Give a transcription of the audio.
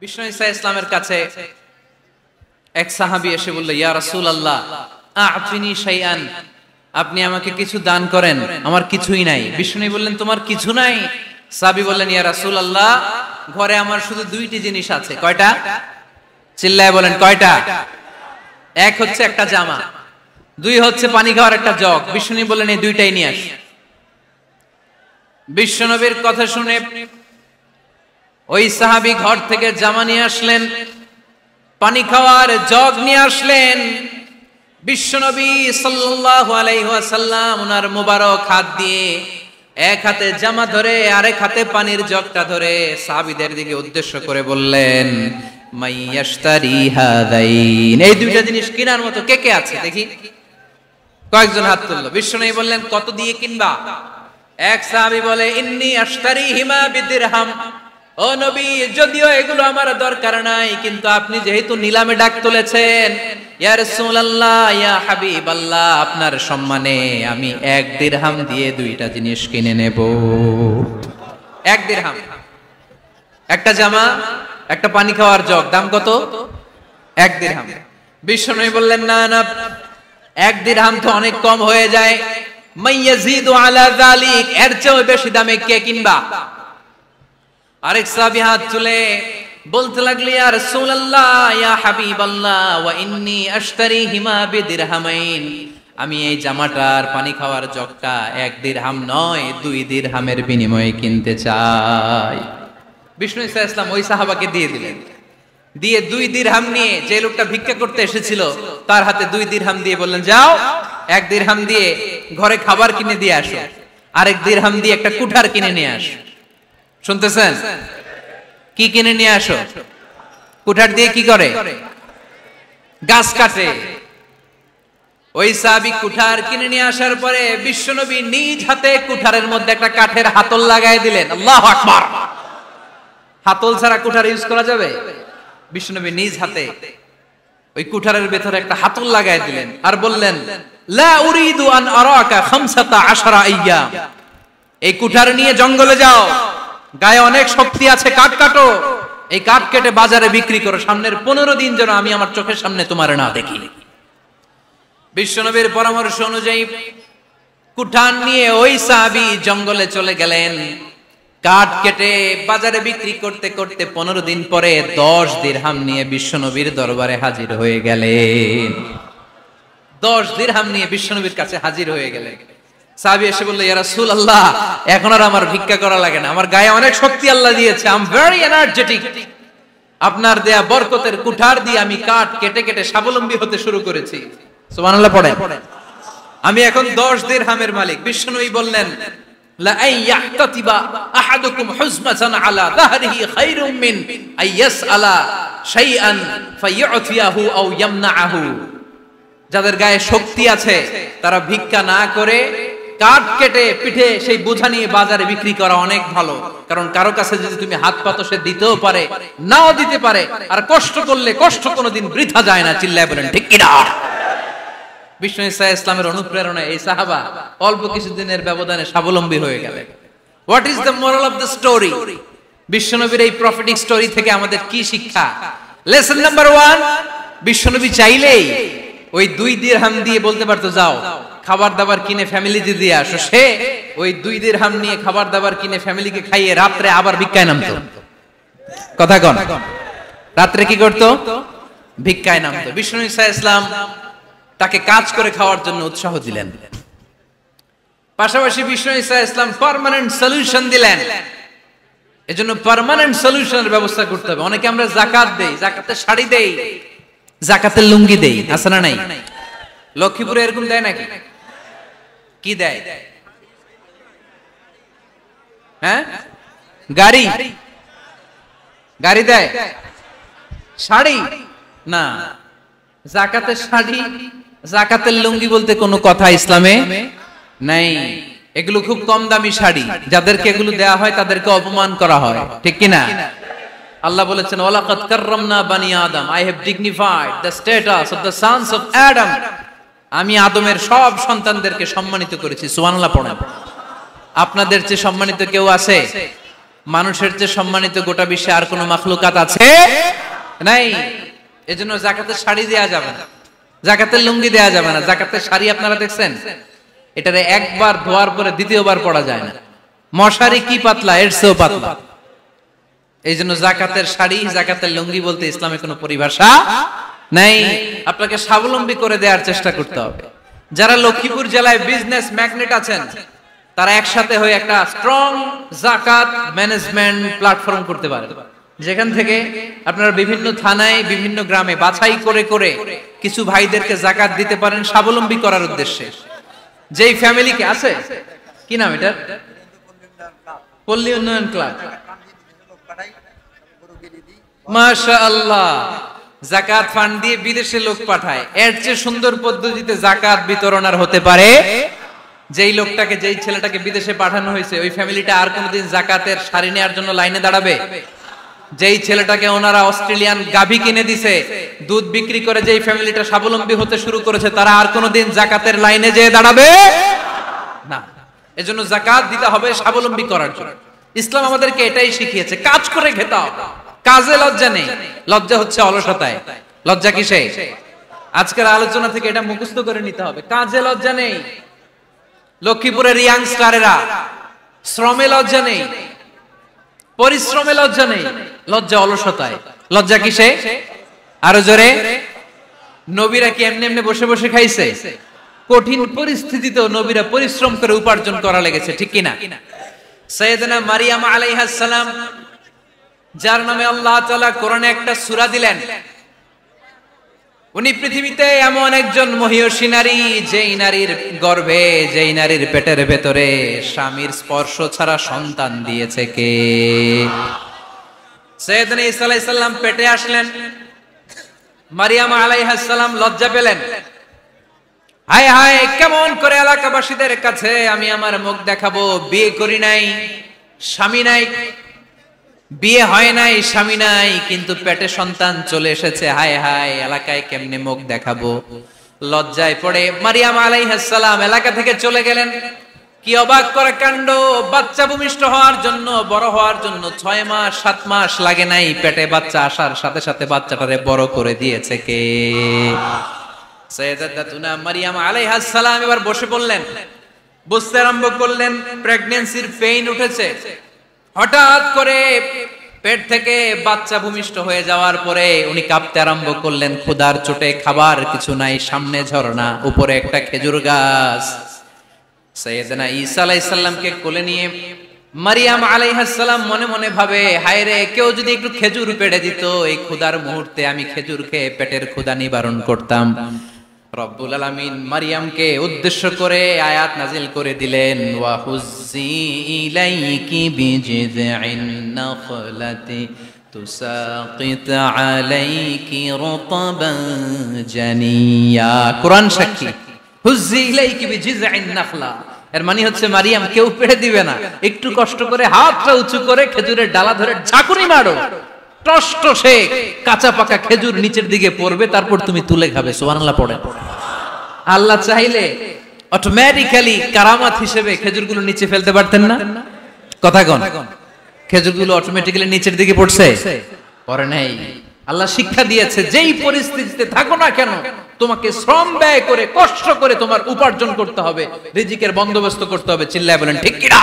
বিষ্ণু ঈসা ইসলামের কাছে এক সাহাবী এসে বলল, ইয়া রাসূলুল্লাহ আ'তিনি শাইআন, আপনি আমাকে কিছু দান করেন, আমার কিছুই নাই। বিষ্ণু বললেন, তোমার কিছু নাই? সাহাবী বললেন, ইয়া রাসূলুল্লাহ ঘরে আমার শুধু দুইটি জিনিস আছে। কয়টা? চিল্লায় বলেন কয়টা? এক হচ্ছে একটা জামা, দুই হচ্ছে পানি খাওয়ার একটা জগ। বিষ্ণু বললেন, এই দুইটাই নিয়ে আস। বিশ্বনবীর কথা শুনে ওই সাহাবী ঘর থেকে জামা নিয়ে আসলেন, পানি খাওয়ার জগ নিয়ে আসলেন। বিশ্বনবী সাল্লাল্লাহু আলাইহি ওয়াসাল্লাম ওনার মোবারক হাত দিয়ে এক হাতে জামা ধরে আরেক হাতে পানির জগটা ধরে সাহাবীদের দিকে উদ্দেশ্য করে বললেন, মাইয়াশতারি হাদাইন, এই দুইটা জিনিস কেনার মতো কে কে আছে দেখি? কয়েকজন হাত তুললো। বিশ্বনবী বললেন, কত দিয়ে কিনবা? এক সাহাবী বলে, ইন্নী আশতারিহিমা বিদিরহাম, ও নবী যদিও এগুলো আমার দরকার নাই, কিন্তু আপনি যেহেতু নিলামে ডাক তুলেছেন, ইয়া রাসূলুল্লাহ ইয়া হাবিবাল্লাহ, আপনার সম্মানে আমি 1 দিরহাম দিয়ে দুইটা জিনিস কিনে নেব। 1 দিরহাম, একটা জামা, একটা পানি খাওয়ার জগ, দাম কত? 1 দিরহাম। বিশ্বনবী বললেন, না না, 1 দিরহাম তো অনেক কম হয়ে যায়, মাইয়াজিদু আলা যালিক, এর চেয়ে বেশি দামে কে কিনবা? আরেক সাহাবী হাত তুলে বলতে লাগলো, ইয়া রাসূলুল্লাহ ইয়া হাবিবাল্লাহ ওয়া ইন্নী আশতারিহিমা বিদিরহামাইন, আমি এই জামাটার পানি খাওয়ার জগটা 1 দিরহাম নয় 2 দিরহামের বিনিময়ে কিনতে চাই। বিষ্ণু ঈসা ইসলাম ওই সাহাবাকে দিয়ে দিলেন। দিয়ে 2 দিরহাম নিয়ে যে লোকটা ভিক্ষা করতে এসেছিল তার হাতে 2 দিরহাম দিয়ে বললেন, যাও 1 দিরহাম দিয়ে ঘরে খাবার কিনে দিয়ে আসো, আরেক দিরহাম দিয়ে একটা কুঠার কিনে নিয়ে আসো। শুনতেছেন? কি কিনে নিয়ে আসো? কুঠার দিয়ে কি করে? গাছ কাটে। ওই সাহাবী কুঠার কিনে নিয়ে আসার পরে বিশ্বনবী নিজ হাতে কুঠারের মধ্যে একটা কাঠের হাতল লাগাই দিলেন। আল্লাহু আকবার! হাতল ছাড়া কুঠার ইউজ করা যাবে? বিশ্বনবী নিজ হাতে ওই কুঠারের ভেতরে একটা হাতল লাগাই দিলেন আর বললেন, লা উরিদু আন আরাকা 15 আইয়াম, এই কুঠার নিয়ে জঙ্গলে যাও, গায়ে অনেক শক্তি আছে, কাঠ কাটো, এই কাঠ কেটে বাজারে বিক্রি করো, সামনের 15 দিন যেন আমি আমার চোখের সামনে তোমার না দেখি। বিশ্বনবীর পরামর্শ অনুযায়ী কুঠার নিয়ে ওই সাহাবী জঙ্গলে চলে গেলেন। কাঠ কেটে বাজারে বিক্রি করতে করতে 15 দিন পরে 10 দিরহাম নিয়ে বিশ্বনবীর দরবারে হাজির হয়ে গেলেন। 10 দিরহাম নিয়ে বিশ্বনবীর কাছে হাজির হয়ে গেলেন। সাহাবী এসে বলল, ইয়া রাসূলুল্লাহ এখন আর আমার ভিক্ষা করা লাগে না, আমার গায়ে অনেক শক্তি আল্লাহ দিয়েছে, আই এম ভেরি এনার্জেটিক, আপনার দেয়া বরকতের কুঠার দিয়ে আমি কাঠ কেটে কেটে স্বাবলম্বী হতে শুরু করেছি। সুবহানাল্লাহ পড়েন। আমি এখন 10 দিরহামের মালিক। বিশ্বনবী বললেন, লা আইয়াহতাতিবা আহাদুকুম হুজমাতান আলা যাহরিহি খায়রুম মিন আইয়াসআলা শাইআন ফায়ু'তিয়াহু আও ইয়ামনাহু, যাদের গায়ে শক্তি আছে তারা ভিক্ষা না করে কাঠ কেটে পিঠে সেই বোঝা নিয়ে বাজারে বিক্রি করা অনেক ভালো, কারণ কারো কাছে যদি তুমি হাত পাতো সে দিতেও পারে নাও দিতে পারে, আর কষ্ট করলে কষ্ট কোনোদিন বৃথা যায় না। চিল্লায় বলেন ঠিক কিনা? বিষ্ণু ঈসা ইসলামের অনুপ্রেরণায় এই সাহাবা অল্প কিছুদিনের ব্যবধানে স্বাবলম্বী হয়ে গেলেন। What is the moral of the story? বিশ্বনবীর এই প্রফেটিক স্টোরি থেকে আমাদের কি শিক্ষা? লেসন নাম্বার 1, বিশ্বনবী চাইলেই ওই 2 দিরহাম দিয়ে বলতে পারতো, যাও খাবার দাবার কিনে ফ্যামিলিতে দিয়ে আসো। সে ওই 2 দিরহাম নিয়ে খাবার দাবার কিনে ফ্যামিলিকে খাইয়ে রাত্রে আবার ভিক্ষায় নামতো। কথা কন, রাত্রে কি করতো? ভিক্ষায় নামতো। বিষ্ণু ঈসা ইসলাম তাকে কাজ করে খাওয়ার জন্য উৎসাহ দিলেন। পাশাপাশি বিষ্ণু ঈসা ইসলাম পার্মানেন্ট সলিউশন দিলেন। এজন্য পার্মানেন্ট সলিউশনের ব্যবস্থা করতে হবে। অনেকে আমরা যাকাত দেই, যাকাতের শাড়ি দেই, যাকাতের লুঙ্গি দেই, আছে না নাই? লক্ষ্মীপুরে এরকম দেয় নাকি? কি দেয়? হ্যাঁ, গাড়ি, গাড়ি দেয়, শাড়ি না। যাকাতের শাড়ি, যাকাতের লুঙ্গি বলতে কোনো কথা ইসলামে নাই। এগুলো খুব কম দামি শাড়ি, যাদেরকে এগুলো দেয়া হয় তাদেরকে অপমান করা হয়, ঠিক কিনা? আল্লাহ বলেছেন, ওয়ালাকাদ কাররামনা বানি আদম, I have dignified the status of the sons of Adam, আমি আদমের সব সন্তানদেরকে সম্মানিত করেছি। সুবহানাল্লাহ পড়েন। আপনাদের চেয়ে সম্মানিত কেউ আছে? মানুষের চেয়ে সম্মানিত গোটা বিশ্বে আর কোনো মাখলুকাত আছে নাই। এজন্য যাকাতের শাড়ি দেয়া যাবে না, যাকাতের লুঙ্গি দেয়া যাবে না। যাকাতের শাড়ি আপনারা দেখছেন, এটারে একবার ধোয়ার পরে দ্বিতীয়বার পরা যায় না। মশারি কি পাতলা, এর চেয়েও পাতলা। এই জন্য যাকাতের শাড়ি, যাকাতের লুঙ্গি বলতে ইসলামে কোনো পরিভাষা নাই। আপনাকে স্বাবলম্বী করে দেওয়ার চেষ্টা করতে হবে। যারা লক্ষ্মীপুর জেলায় বিজনেস ম্যাগনেট আছেন, তারা একসাথে হয়ে একটা স্ট্রং যাকাত ম্যানেজমেন্ট প্ল্যাটফর্ম করতে পারে, যেখান থেকে আপনারা বিভিন্ন থানায়, বিভিন্ন গ্রামে বাছাই করে করে কিছু ভাইদেরকে যাকাত দিতে পারেন স্বাবলম্বী করার উদ্দেশ্যে। যেই ফ্যামিলিকে আছে, কি নাম এটা, পল্লী উন্নয়ন ক্লাব, মাশাআল্লাহ, যাকাত ফান্ড দিয়ে বিদেশে লোক পাঠায়। এর চেয়ে সুন্দর পদ্ধতিতে যাকাত বিতরণ আর হতে পারে? যেই লোকটাকে, যেই ছেলেটাকে বিদেশে পাঠানো হয়েছে, ওই ফ্যামিলিটা আর কোনোদিন যাকাতের শাড়ি নেওয়ার জন্য লাইনে দাঁড়াবে? যেই ছেলেটাকে ওনারা অস্ট্রেলিয়ান গাভী কিনে দিছে, দুধ বিক্রি করে যেই ফ্যামিলিটা স্বাবলম্বী হতে শুরু করেছে, তারা আর কোনোদিন যাকাতের লাইনে যেয়ে দাঁড়াবে না। এজন্য যাকাত দিতে হবে স্বাবলম্বী করার জন্য। ইসলাম আমাদেরকে এটাই শিখিয়েছে, কাজ করে খেতে হবে। কাজে লজ্জা নেই, লজ্জা হচ্ছে অলসতায়। লজ্জা কিসে? আজকের আলোচনা থেকে এটা মুখস্থ করে নিতে হবে, কাজে লজ্জা নেই। লক্ষ্মীপুরের ইয়াংস্টারেরা শ্রমে লজ্জা নেই, পরিশ্রমে লজ্জা নেই, লজ্জা অলসতায়। লজ্জা কিসে? আরো জোরে। নবীরা কি এমনি এমনি বসে বসে খাইছে? কঠিন পরিস্থিতিতেও নবীরা পরিশ্রম করে উপার্জন করা লেগেছে, ঠিক কিনা? সাইয়েদনা মারিয়াম আলাইহিস সালাম, যার নামে আল্লাহ তাআলা কোরআনে একটা সূরা দিলেন, উনি পৃথিবীতে এমন একজন মহিয়সী নারী, যেই নারীর গর্ভে, যেই নারীর পেটের ভেতরে স্বামীর স্পর্শ ছাড়া সন্তান দিয়েছে কে? সাইয়েদনা ঈসা আলাইহিস সালাম পেটে আসলেন। মারিয়াম আলাইহিস সালাম লজ্জা পেলেন, হায় হায়, কেমন করে এলাকাবাসীদের কাছে আমি আমার মুখ দেখাবো? বিয়ে করি নাই, স্বামী নাই, বিয়ে হয় নাই, স্বামী নাই, কিন্তু পেটে সন্তান চলে এসেছে। হায় হায়, এলাকায় কেমনে মুখ দেখাবো? লজ্জায় পড়ে মারিয়াম আলাইহিস সালাম এলাকা থেকে চলে গেলেন। কি অবাক করা কাণ্ড! বাচ্চা ভূমিষ্ঠ হওয়ার জন্য, বড় হওয়ার জন্য 6 মাস 7 মাস লাগে নাই, পেটে বাচ্চা আসার সাথে সাথে বাচ্চাটারে বড় করে দিয়েছে কে? সাইয়েদাতুনা মারিয়াম আলাইহিস সালাম এবার বসে পড়লেন, বুঝতে আরম্ভ করলেন প্রেগন্যান্সির পেইন উঠেছে। হঠাৎ করে পেট থেকে বাচ্চা ভূমিষ্ঠ হয়ে যাওয়ার পরে উনি কাঁপতে আরম্ভ করলেন। ক্ষুধার চোটে খাবার কিছু নাই, সামনে ঝর্ণা, উপরে একটা খেজুর গাছ। সাইয়েদনা ঈসা আলাইহিস সালামকে কোলে নিয়ে মারিয়াম আলাইহিস সালাম মনে মনে ভাবে, হায় রে, কেউ যদি একটু খেজুর পেড়ে দিত, এই ক্ষুধার মুহূর্তে আমি খেজুর খেয়ে পেটের ক্ষুধা নিবারণ করতাম। রব্বুল আলামিন মারিয়ামকে উদ্দেশ্য করে আয়াত নাজিল করে দিলেন, ওয়া হুজ্জি ইলাইকি বিজিযিন নাখলাতি তুসাকিত আলাইকি রুতাবান জানিয়া। কোরআন সাক্ষী, হুজ্জি ইলাইকি বিজিযিন নাখলা, এর মানে হচ্ছে মারিয়াম, কেউ পেড়ে দিবে না, একটু কষ্ট করে হাতটা উঁচু করে খেজুরের ডালা ধরে ঝাঁকুনি মারো, টসটসে কাঁচা পাকা খেজুর নিচের দিকে পড়বে, তারপর তুমি তুলে খাবে। সুবহানাল্লাহ পড়েন। আল্লাহ চাইলে অটোমেটিক্যালি কারামাত হিসেবে খেজুরগুলো নিচে ফেলতে পারতেন না? কথা কোন? খেজুরগুলো অটোমেটিক্যালি নিচের দিকে পড়ছে? পড়ে নাই। আল্লাহ শিক্ষা দিয়েছে, যেই পরিস্থিতিতে থাকো না কেন, তোমাকে শ্রম ব্যয় করে, কষ্ট করে তোমার উপার্জন করতে হবে, রিজিকের বন্দোবস্ত করতে হবে। চিল্লায় বলেন ঠিক কিনা?